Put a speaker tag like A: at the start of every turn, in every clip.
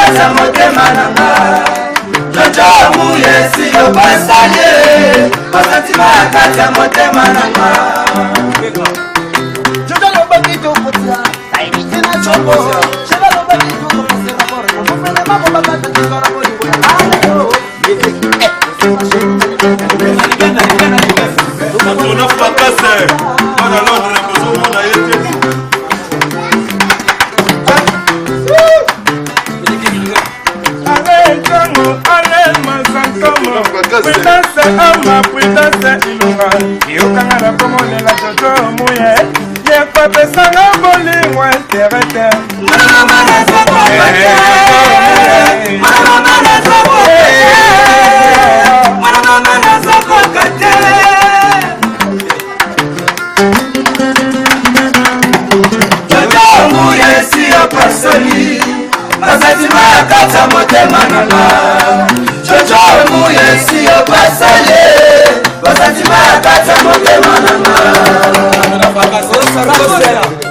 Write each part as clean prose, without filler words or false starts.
A: kati ya motema nanga Jojo muye siyo basale basantima ya kati ya motema nanga Jojo lobaki tokotia taimite na chombo Jojo lobaki tokotia raporo Mofele mako babata kikora boli
B: Matona fakase Mana Londres kozo mona yete Ale jango ale mazantomo Puitase ama puitase ilunga Yokanga na komone la Jojo muye Yekwa pesanga boli mwa terete
A: Mama na zoko Mama na zoko Mama na zoko kate Jojo muye siyo pasoli Basantima ya kati ya motema nanga Jojo muye siyo pasali Basantima ya kati ya motema nanga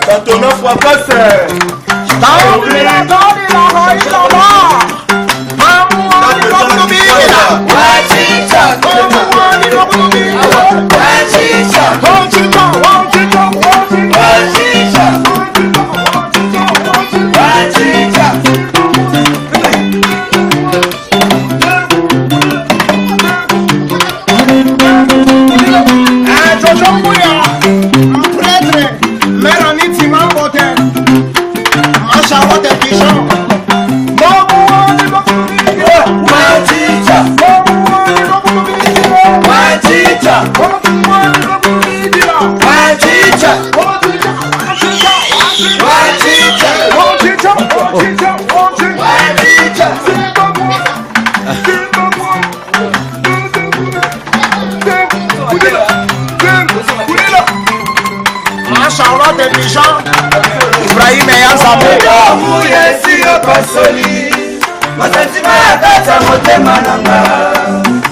B: Matona fakase
A: Ibrahim Yanzamu muye siyo pasoli Basantima ya kati ya motema nanga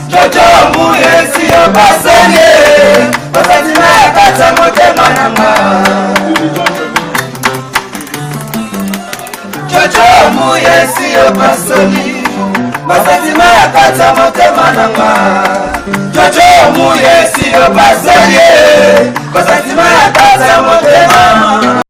A: Jojo muye siyo pasoli Basantima ya kati ya motema nanga Jojo muye siyo pasoli Basantima ya kati ya motema nanga Jojo muye siyo pasoli Basantima ya kati ya motema